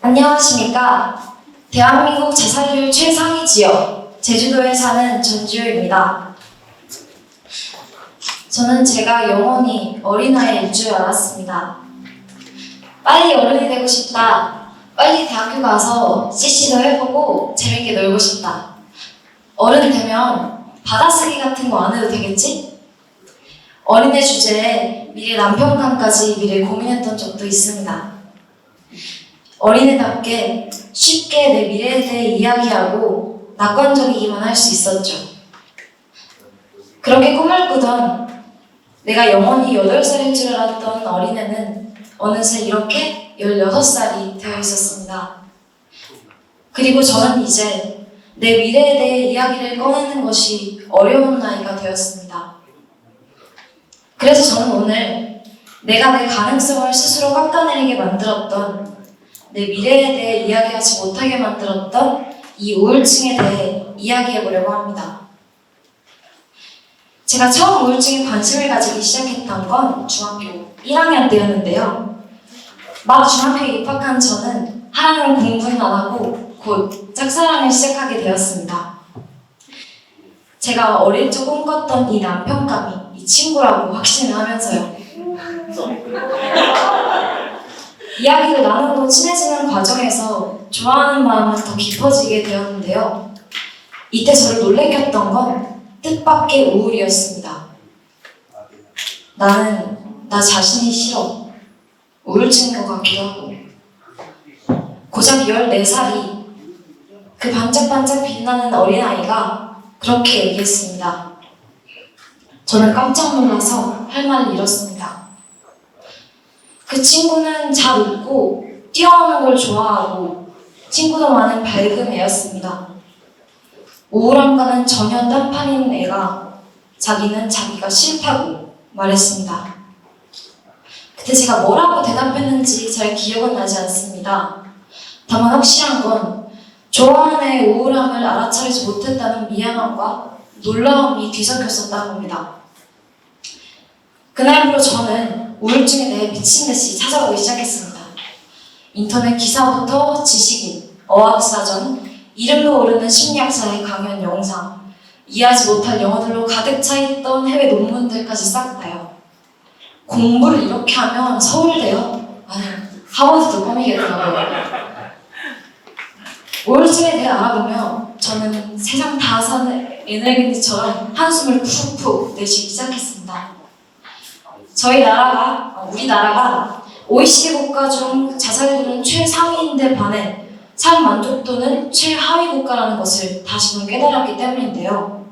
안녕하십니까. 대한민국 자살률 최상위 지역 제주도에 사는 전지효입니다. 저는 제가 영원히 어린아이일 줄 알았습니다. 빨리 어른이 되고 싶다. 빨리 대학교 가서 CC도 해보고 재밌게 놀고 싶다. 어른 되면 받아쓰기 같은 거 안 해도 되겠지? 어린애 주제에 미래 남편감까지 미리 고민했던 적도 있습니다. 어린애답게 쉽게 내 미래에 대해 이야기하고 낙관적이기만 할 수 있었죠. 그렇게 꿈을 꾸던 내가 영원히 8살일 줄 알았던 어린애는 어느새 이렇게 16살이 되어 있었습니다. 그리고 저는 이제 내 미래에 대해 이야기를 꺼내는 것이 어려운 나이가 되었습니다. 그래서 저는 오늘 내가 내 가능성을 스스로 깎아내리게 만들었던, 내 미래에 대해 이야기하지 못하게 만들었던 이 우울증에 대해 이야기해보려고 합니다. 제가 처음 우울증에 관심을 가지기 시작했던 건 중학교 1학년 때였는데요. 막 중학교에 입학한 저는 하라는 공부는 안 하고 곧 짝사랑을 시작하게 되었습니다. 제가 어릴 적 꿈꿨던 이 남편감이 이 친구라고 확신을 하면서요. 이야기를 나누고 친해지는 과정에서 좋아하는 마음은 더 깊어지게 되었는데요. 이때 저를 놀래켰던 건 뜻밖의 우울이었습니다. 나는 나 자신이 싫어. 우울증인 것 같기도 하고. 고작 14살이 그 반짝반짝 빛나는 어린아이가 그렇게 얘기했습니다. 저는 깜짝 놀라서 할 말을 잃었습니다. 그 친구는 잘 웃고 뛰어노는 걸 좋아하고 친구도 많은 밝은 애였습니다. 우울함과는 전혀 딴판인 애가 자기는 자기가 싫다고 말했습니다. 그때 제가 뭐라고 대답했는지 잘 기억은 나지 않습니다. 다만 확실한 건 좋아하는 애의 우울함을 알아차리지 못했다는 미안함과 놀라움이 뒤섞였었다는 겁니다. 그날부로 저는 우울증에 대해 미친듯이 찾아보기 시작했습니다. 인터넷 기사부터 지식인, 어학사전, 이름도 모르는 심리학자의 강연 영상, 이해하지 못할 영어들로 가득 차있던 해외 논문들까지 싹 다요. 공부를 이렇게 하면 서울대요? 아니, 하버드도 껌이겠더라고요. 우울증에 대해 알아보면 저는 세상 다 사는 에너지처럼 한숨을 푹푹 내쉬기 시작했습니다. 우리나라가 OECD 국가 중 자살률은 최상위인데 반해 삶 만족도는 최하위 국가라는 것을 다시금 깨달았기 때문인데요.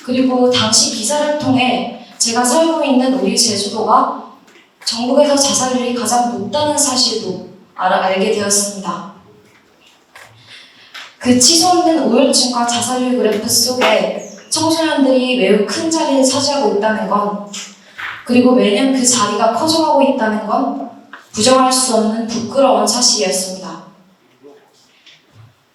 그리고 당시 기사를 통해 제가 살고 있는 우리 제주도가 전국에서 자살률이 가장 높다는 사실도 알게 되었습니다. 그 치솟는 우울증과 자살률 그래프 속에 청소년들이 매우 큰 자리를 차지하고 있다는 건, 그리고 매년 그 자리가 커져가고 있다는 건 부정할 수 없는 부끄러운 사실이었습니다.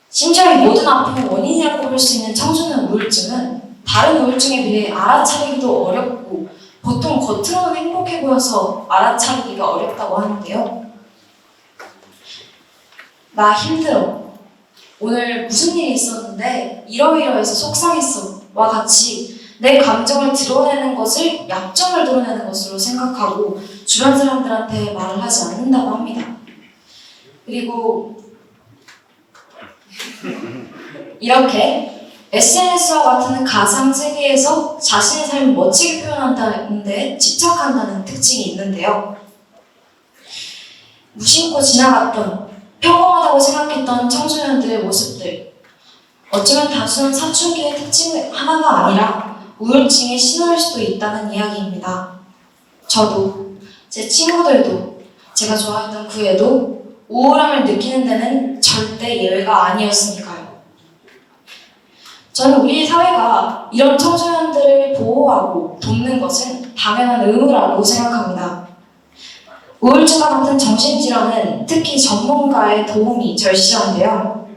심지어 이 모든 아픔의 원인이라고 볼 수 있는 청소년 우울증은 다른 우울증에 비해 알아차리기도 어렵고 보통 겉으로는 행복해 보여서 알아차리기가 어렵다고 하는데요. 나 힘들어. 오늘 무슨 일이 있었는데 이러이러해서 속상했어 와 같이 내 감정을 드러내는 것을 약점을 드러내는 것으로 생각하고 주변 사람들한테 말을 하지 않는다고 합니다. 그리고 이렇게 SNS와 같은 가상 세계에서 자신의 삶을 멋지게 표현한다는 데 집착한다는 특징이 있는데요. 무심코 지나갔던, 평범하다고 생각했던 청소년들의 모습들, 어쩌면 단순한 사춘기의 특징 하나가 아니라 우울증의 신호일 수도 있다는 이야기입니다. 저도, 제 친구들도, 제가 좋아했던 그 애도 우울함을 느끼는 데는 절대 예외가 아니었으니까요. 저는 우리 사회가 이런 청소년들을 보호하고 돕는 것은 당연한 의무라고 생각합니다. 우울증과 같은 정신질환은 특히 전문가의 도움이 절실한데요.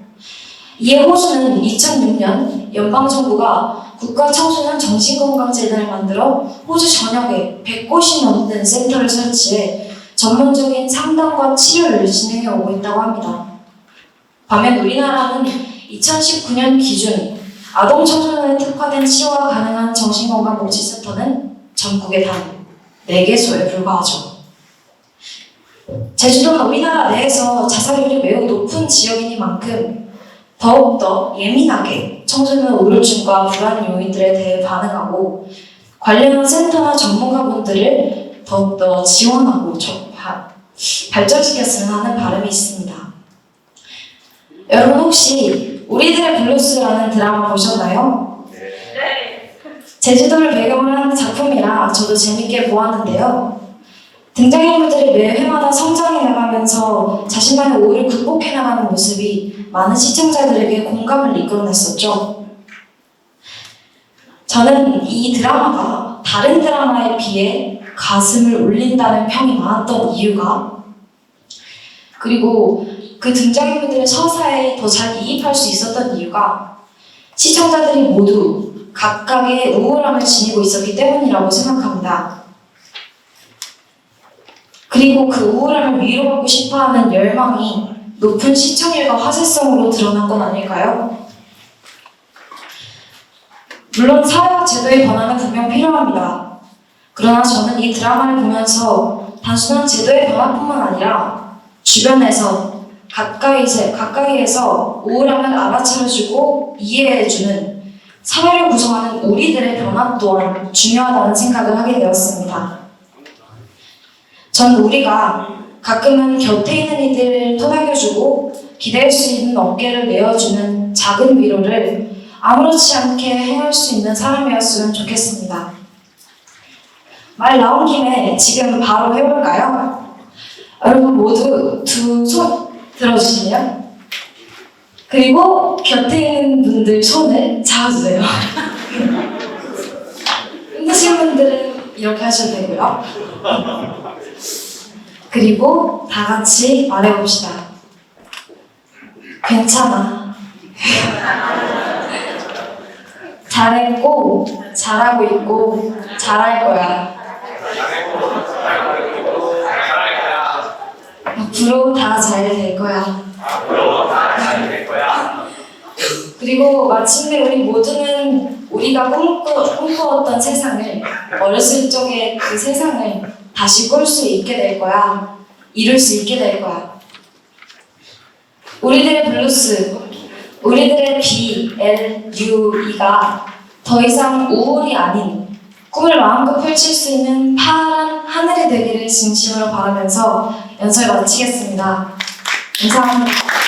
이에 호주는 2006년 연방정부가 국가청소년 정신건강재단을 만들어 호주 전역에 100곳이 넘는 센터를 설치해 전문적인 상담과 치료를 진행해 오고 있다고 합니다. 반면 우리나라는 2019년 기준 아동 청소년에 특화된 치료가 가능한 정신건강복지센터는 전국에 단 4개소에 불과하죠. 제주도가 우리나라 내에서 자살률이 매우 높은 지역이니만큼 더욱더 예민하게 청소년 우울증과 불안 요인들에 대해 반응하고 관련한 센터나 전문가분들을 더욱더 지원하고 발전시켰으면 하는 바람이 있습니다. 여러분 혹시 우리들의 블루스라는 드라마 보셨나요? 네. 제주도를 배경으로 한 작품이라 저도 재밌게 보았는데요. 등장인물들이 매 회마다 성장해 나가면서 자신만의 우울을 극복해 나가는 모습이 많은 시청자들에게 공감을 이끌어냈었죠. 저는 이 드라마가 다른 드라마에 비해 가슴을 울린다는 평이 많았던 이유가, 그리고 그 등장인물들의 서사에 더 잘 이입할 수 있었던 이유가 시청자들이 모두 각각의 우울함을 지니고 있었기 때문이라고 생각합니다. 그리고 그 우울함을 위로받고 싶어하는 열망이 높은 시청률과 화제성으로 드러난 건 아닐까요? 물론 사회와 제도의 변화는 분명 필요합니다. 그러나 저는 이 드라마를 보면서 단순한 제도의 변화뿐만 아니라 주변에서 가까이에서 우울함을 알아차려주고 이해해주는 사회를 구성하는 우리들의 변화 또한 중요하다는 생각을 하게 되었습니다. 전 우리가 가끔은 곁에 있는 이들을 토닥여주고 기댈 수 있는 어깨를 내어주는 작은 위로를 아무렇지 않게 행할 수 있는 사람이었으면 좋겠습니다. 말 나온 김에 지금 바로 해볼까요? 여러분 모두 두 손 들어주시면, 그리고 곁에 있는 분들 손을 잡아주세요. 힘드신 분들은 이렇게 하셔도 되고요. 그리고 다 같이 말해봅시다. 괜찮아. 잘했고, 잘하고 있고, 잘할 거야. 앞으로 다 잘 될 거야. 그리고 마침내 우리 모두는 우리가 꿈꾸었던 세상을, 어렸을 적의 그 세상을 다시 꿀 수 있게 될 거야. 이룰 수 있게 될 거야. 우리들의 블루스, 우리들의 BLUE가 더 이상 우울이 아닌 꿈을 마음껏 펼칠 수 있는 파란 하늘이 되기를 진심으로 바라면서 연설 마치겠습니다. 감사합니다.